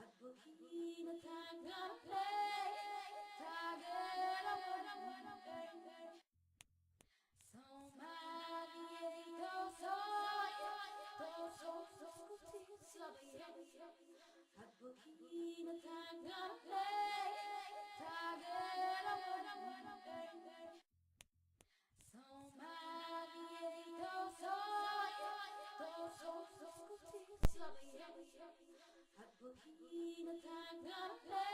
Advocina tanga play, tagera somebody goes Advocina tanga play, tagera somebody goes Advocina tanga play.